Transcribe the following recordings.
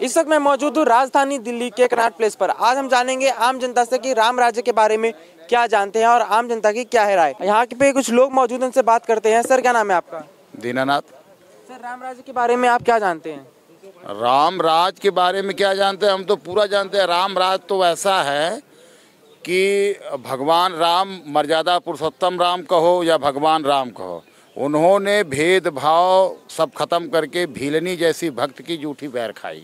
इस वक्त मैं मौजूद हूँ राजधानी दिल्ली के कनॉट प्लेस पर। आज हम जानेंगे आम जनता से कि राम राज्य के बारे में क्या जानते हैं और आम जनता की क्या है राय। यहाँ पे कुछ लोग मौजूद हैं, उनसे बात करते हैं। सर क्या नाम है आपका? दीनानाथ। सर राम राज्य के बारे में आप क्या जानते हैं? राम राज के बारे में क्या जानते हैं? हम तो पूरा जानते हैं। राम राज तो ऐसा है कि भगवान राम, मर्यादा पुरुषोत्तम राम कहो या भगवान राम कहो, उन्होंने भेदभाव सब खत्म करके भीलनी जैसी भक्त की जूठी बैर खाई।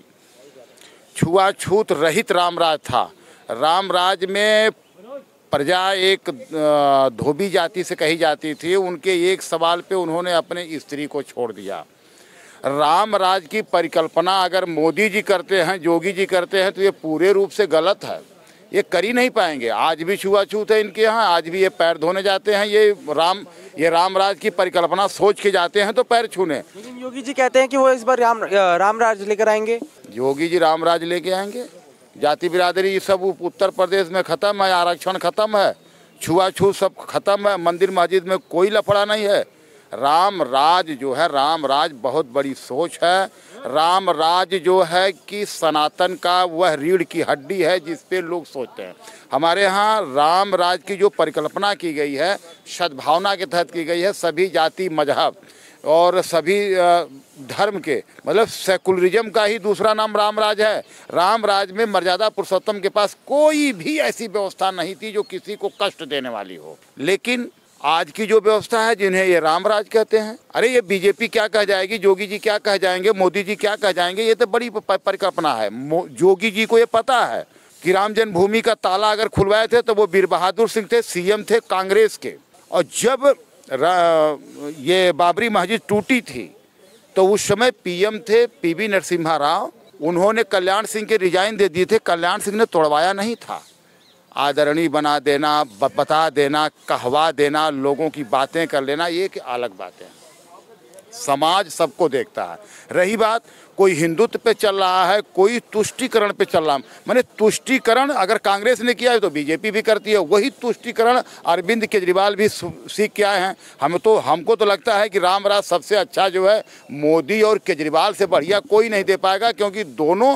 छुआछूत रहित रामराज था। रामराज में प्रजा एक धोबी जाति से कही जाती थी। उनके एक सवाल पे उन्होंने अपने स्त्री को छोड़ दिया। रामराज की परिकल्पना अगर मोदी जी करते हैं, योगी जी करते हैं, तो ये पूरे रूप से गलत है। ये कर ही नहीं पाएंगे। आज भी छुआछूत है इनके यहाँ, आज भी ये पैर धोने जाते हैं। ये रामराज की परिकल्पना सोच के जाते हैं तो पैर छूने। लेकिन योगी जी कहते हैं कि वो इस बार रामराज लेकर आएंगे। योगी जी रामराज लेके आएंगे। जाति बिरादरी ये सब उत्तर प्रदेश में ख़त्म है, आरक्षण ख़त्म है, छुआछूत सब खत्म है, मंदिर मस्जिद में कोई लफड़ा नहीं है। राम राज जो है, राम राज बहुत बड़ी सोच है। राम राज जो है कि सनातन का वह रीढ़ की हड्डी है जिस पे लोग सोचते हैं। हमारे यहाँ राम राज की जो परिकल्पना की गई है, सद्भावना के तहत की गई है। सभी जाति मजहब और सभी धर्म के, मतलब सेकुलरिज्म का ही दूसरा नाम रामराज है। रामराज में मर्यादा पुरुषोत्तम के पास कोई भी ऐसी व्यवस्था नहीं थी जो किसी को कष्ट देने वाली हो। लेकिन आज की जो व्यवस्था है, जिन्हें ये रामराज कहते हैं, अरे ये बीजेपी क्या कह जाएगी, योगी जी क्या कह जाएंगे, मोदी जी क्या कह जाएंगे, ये तो बड़ी परिकल्पना है। योगी जी को ये पता है कि राम जन्मभूमि का ताला अगर खुलवाए थे तो वो वीर बहादुर सिंह थे, सीएम थे कांग्रेस के। और जब ये बाबरी मस्जिद टूटी थी तो उस समय पीएम थे पीवी नरसिम्हा राव। उन्होंने कल्याण सिंह के रिजाइन दे दिए थे। कल्याण सिंह ने तोड़वाया नहीं था। आदरणीय बना देना, बता देना, कहवा देना, लोगों की बातें कर लेना, ये एक अलग बात है। समाज सबको देखता है। रही बात कोई हिंदुत्व पे चल रहा है, कोई तुष्टीकरण पे चल रहा है। मैंने तुष्टीकरण अगर कांग्रेस ने किया है तो बीजेपी भी करती है। वही तुष्टीकरण अरविंद केजरीवाल भी सीख के आए हैं। हमको तो लगता है कि रामराज सबसे अच्छा जो है मोदी और केजरीवाल से बढ़िया कोई नहीं दे पाएगा, क्योंकि दोनों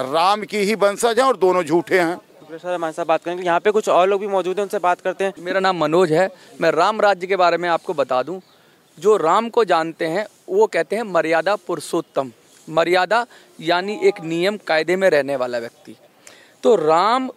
राम की ही वंशज हैं और दोनों झूठे हैं। सर हमारे साथ बात करेंगे। यहाँ पे कुछ और लोग भी मौजूद हैं, उनसे बात करते हैं। मेरा नाम मनोज है। मैं राम राज्य के बारे में आपको बता दूं। जो राम को जानते हैं वो कहते हैं मर्यादा पुरुषोत्तम। मर्यादा यानी एक नियम कायदे में रहने वाला व्यक्ति। तो राम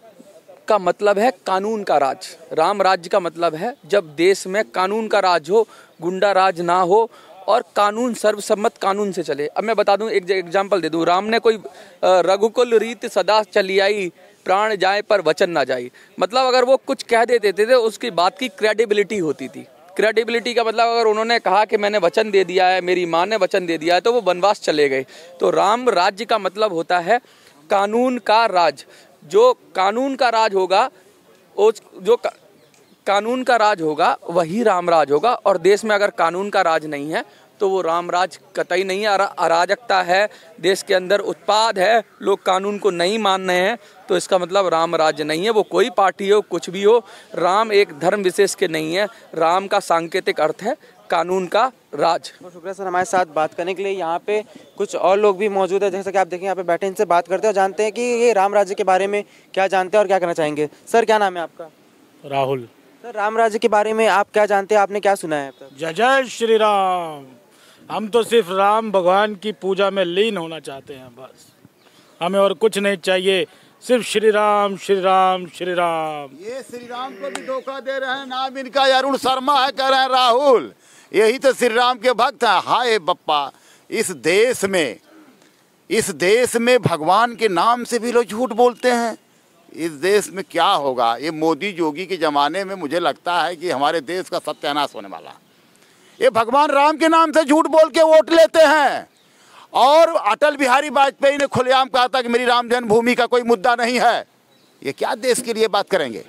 का मतलब है कानून का राज। राम राज्य का मतलब है जब देश में कानून का राज हो, गुंडा राज ना हो और कानून सर्वसम्मत कानून से चले। अब मैं बता दूं, एक एग्जाम्पल दे दूं। राम ने कोई रघुकुल रीत सदा चली आई, प्राण जाए पर वचन ना जाए। मतलब अगर वो कुछ कह देते थे तो उसकी बात की क्रेडिबिलिटी होती थी। क्रेडिबिलिटी का मतलब अगर उन्होंने कहा कि मैंने वचन दे दिया है, मेरी माँ ने वचन दे दिया है, तो वो वनवास चले गए। तो राम राज्य का मतलब होता है कानून का राज। जो कानून का राज होगा, कानून का राज होगा वही रामराज होगा। और देश में अगर कानून का राज नहीं है तो वो रामराज कतई नहीं है। अराजकता है, देश के अंदर उत्पाद है, लोग कानून को नहीं मान रहे हैं, तो इसका मतलब राम राज्य नहीं है। वो कोई पार्टी हो, कुछ भी हो, राम एक धर्म विशेष के नहीं है। राम का सांकेतिक अर्थ है कानून का राज। बहुत शुक्रिया सर हमारे साथ बात करने के लिए। यहाँ पे कुछ और लोग भी मौजूद है, जैसा कि आप देखें यहाँ पे बैठे, इनसे बात करते हैं और जानते हैं कि ये राम राज्य के बारे में क्या जानते हैं और क्या करना चाहेंगे। सर क्या नाम है आपका? राहुल। सर राम राज्य के बारे में आप क्या जानते हैं, आपने क्या सुना है अब तक? जय जय श्री राम। हम तो सिर्फ राम भगवान की पूजा में लीन होना चाहते हैं, बस हमें और कुछ नहीं चाहिए, सिर्फ श्री राम श्री राम श्री राम। ये श्री राम को भी धोखा दे रहे हैं। नाम इनका अरुण शर्मा है, कह रहे हैं राहुल। यही तो श्री राम के भक्त हैं। हाय बप्पा, इस देश में भगवान के नाम से भी लोग झूठ बोलते हैं। इस देश में क्या होगा? ये मोदी योगी के ज़माने में मुझे लगता है कि हमारे देश का सत्यानाश होने वाला। ये भगवान राम के नाम से झूठ बोल के वोट लेते हैं। और अटल बिहारी वाजपेयी ने खुलेआम कहा था कि मेरी राम जन्मभूमि का कोई मुद्दा नहीं है। ये क्या देश के लिए बात करेंगे?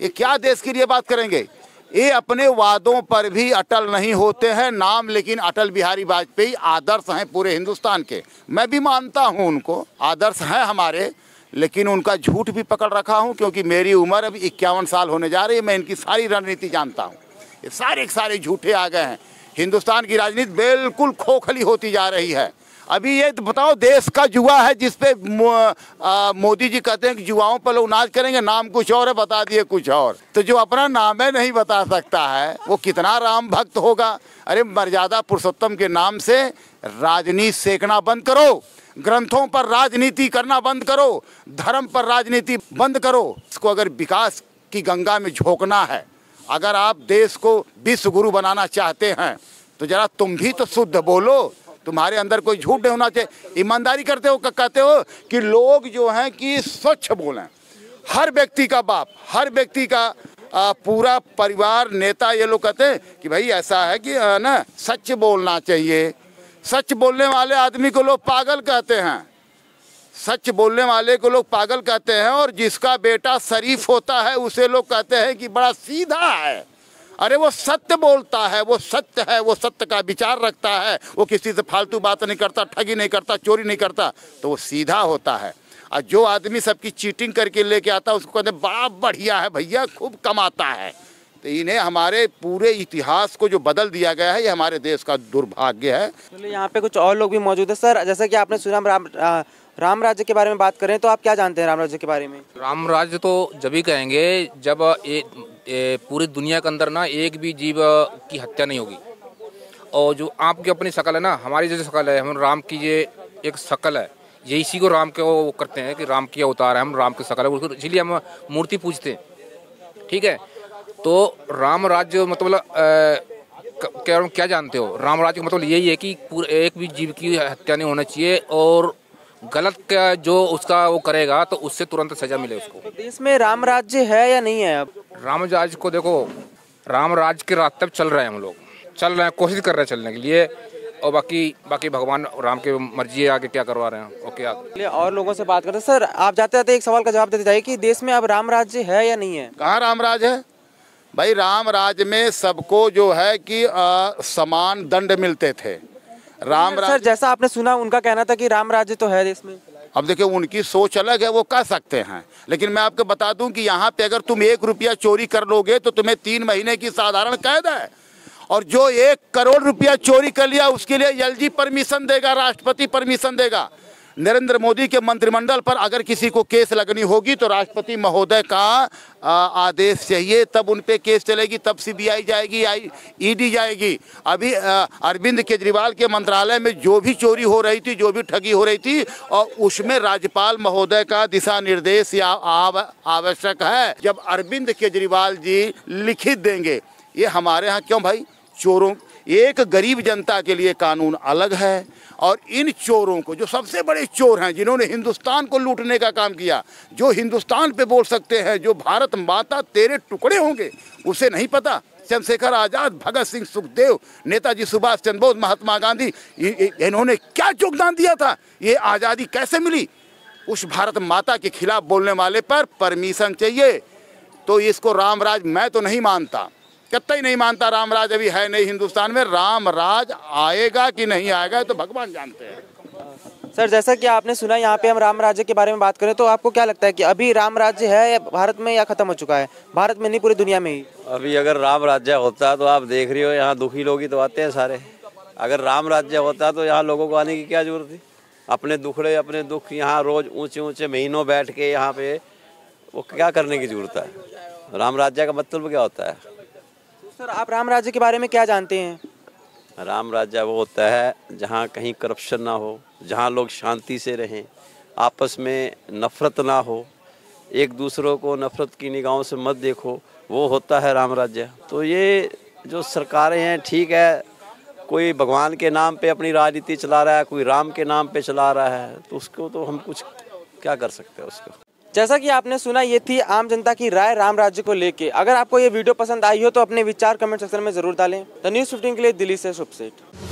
ये क्या देश के लिए बात करेंगे? ये अपने वादों पर भी अटल नहीं होते हैं। नाम लेकिन अटल बिहारी वाजपेयी आदर्श हैं पूरे हिंदुस्तान के। मैं भी मानता हूं उनको, आदर्श हैं हमारे, लेकिन उनका झूठ भी पकड़ रखा हूं, क्योंकि मेरी उम्र अभी 51 साल होने जा रही है। मैं इनकी सारी रणनीति जानता हूं। ये सारे झूठे आ गए हैं। हिंदुस्तान की राजनीति बिल्कुल खोखली होती जा रही है। अभी ये बताओ, देश का जुआ है जिसपे मोदी जी कहते हैं कि जुआओं पर लोग नाच करेंगे, नाम कुछ और है, बता दिए कुछ और। तो जो अपना नाम है नहीं बता सकता है वो कितना राम भक्त होगा। अरे मर्यादा पुरुषोत्तम के नाम से राजनीति सेकना बंद करो, ग्रंथों पर राजनीति करना बंद करो, धर्म पर राजनीति बंद करो। इसको अगर विकास की गंगा में झोंकना है, अगर आप देश को विश्व गुरु बनाना चाहते हैं तो जरा तुम भी तो शुद्ध बोलो, तुम्हारे अंदर कोई झूठ नहीं होना चाहिए। ईमानदारी करते हो, कहते हो कि लोग जो हैं कि स्वच्छ बोलें, हर व्यक्ति का बाप, हर व्यक्ति का पूरा परिवार, नेता, ये लोग कहते हैं कि भाई ऐसा है कि ना सच बोलना चाहिए। सच बोलने वाले आदमी को लोग पागल कहते हैं, सच बोलने वाले को लोग पागल कहते हैं, और जिसका बेटा शरीफ होता है उसे लोग कहते हैं कि बड़ा सीधा है। अरे वो सत्य बोलता है, वो सत्य है, वो सत्य का विचार रखता है, वो किसी से फालतू बात नहीं करता, ठगी नहीं करता, चोरी नहीं करता, तो वो सीधा होता है। और जो आदमी सबकी चीटिंग करके लेके आता है उसको कहते हैं बड़ा बढ़िया है भैया, खूब कमाता है। तो इन्हें हमारे पूरे इतिहास को जो बदल दिया गया है, ये हमारे देश का दुर्भाग्य है। चलिए यहाँ पे कुछ और लोग भी मौजूद है। सर, जैसा कि आपने सुना राम राज्य के बारे में बात करें, तो आप क्या जानते हैं राम राज्य के बारे में? राम राज्य तो जब ही कहेंगे जब पूरी दुनिया के अंदर ना एक भी जीव की हत्या नहीं होगी, और जो आपकी अपनी शकल है ना, हमारी जैसे शकल है, हम राम की ये एक शकल है, ये इसी को राम के वो करते हैं कि राम की अवतार है, हम राम की शकल है, इसलिए हम मूर्ति पूजते हैं। ठीक है, तो राम राज्य मतलब क्या जानते हो? राम राज्य का मतलब यही है कि पूरे एक भी जीव की हत्या नहीं होना चाहिए, और गलत का जो उसका वो करेगा तो उससे तुरंत सजा मिले उसको। तो देश में राम राज्य है या नहीं है? अब राम राज्य को देखो, राम राज्य के रास्ते पे चल रहे हैं, हम लोग चल रहे हैं, कोशिश कर रहे हैं चलने के लिए, और बाकी भगवान राम की मर्जी है, आगे क्या करवा रहे हैं। ओके, और लोगों से बात करते हैं। सर, आप जाते जाते एक सवाल का जवाब देते जाइए कि देश में अब राम राज्य है या नहीं है? कहाँ राम राज है भाई? राम राज में सबको जो है कि समान दंड मिलते थे। राम सर, जैसा आपने सुना, उनका कहना था कि राम राज्य तो है देश में। अब देखिए, उनकी सोच अलग है, वो कह सकते हैं, लेकिन मैं आपको बता दूं कि यहाँ पे अगर तुम 1 रुपया चोरी कर लोगे तो तुम्हें 3 महीने की साधारण कैद है, और जो 1 करोड़ रुपया चोरी कर लिया उसके लिए एलजी परमिशन देगा, राष्ट्रपति परमिशन देगा। नरेंद्र मोदी के मंत्रिमंडल पर अगर किसी को केस लगनी होगी तो राष्ट्रपति महोदय का आदेश चाहिए, तब उन पे केस चलेगी, तब सीबीआई जाएगी, ईडी जाएगी। अभी अरविंद केजरीवाल के मंत्रालय में जो भी चोरी हो रही थी, जो भी ठगी हो रही थी, और उसमें राज्यपाल महोदय का दिशा निर्देश या आवश्यक है। जब अरविंद केजरीवाल जी लिखित देंगे, ये हमारे यहाँ क्यों भाई? चोरों, एक गरीब जनता के लिए कानून अलग है, और इन चोरों को, जो सबसे बड़े चोर हैं, जिन्होंने हिंदुस्तान को लूटने का काम किया, जो हिंदुस्तान पे बोल सकते हैं, जो भारत माता तेरे टुकड़े होंगे, उसे नहीं पता? चंद्रशेखर आजाद, भगत सिंह, सुखदेव, नेताजी सुभाष चंद्र बोस, महात्मा गांधी, इन्होंने क्या योगदान दिया था? ये आज़ादी कैसे मिली? उस भारत माता के खिलाफ बोलने वाले पर परमिशन चाहिए। तो इसको राम राज मैं तो नहीं मानता, कतई नहीं मानता। राम राज अभी है नहीं हिंदुस्तान में। राम राज आएगा कि नहीं आएगा तो भगवान जानते हैं। सर, जैसा कि आपने सुना, यहाँ पे हम राम राज्य के बारे में बात करें, तो आपको क्या लगता है कि अभी राम राज्य है भारत में या खत्म हो चुका है? भारत में नहीं, पूरी दुनिया में ही। अभी अगर राम राज्य होता तो आप देख रही हो, यहाँ दुखी लोग ही तो आते हैं सारे। अगर राम राज्य होता तो यहाँ लोगों को आने की क्या जरूरत थी? अपने दुखड़े, अपने दुख यहाँ रोज ऊंचे ऊंचे महीनों बैठ के यहाँ पे वो क्या करने की जरूरत है? राम राज्य का मतलब क्या होता है? सर, आप राम राज्य के बारे में क्या जानते हैं? राम राज्य वो होता है जहाँ कहीं करप्शन ना हो, जहाँ लोग शांति से रहें, आपस में नफरत ना हो, एक दूसरों को नफरत की निगाहों से मत देखो, वो होता है राम राज्य। तो ये जो सरकारें हैं, ठीक है, कोई भगवान के नाम पे अपनी राजनीति चला रहा है, कोई राम के नाम पे चला रहा है, तो उसको तो हम कुछ क्या कर सकते हैं उसको। जैसा कि आपने सुना, ये थी आम जनता की राय राम राज्य को लेके। अगर आपको ये वीडियो पसंद आई हो तो अपने विचार कमेंट सेक्शन में जरूर डालें। द न्यूज़ 15 के लिए दिल्ली से शुभ सेठ।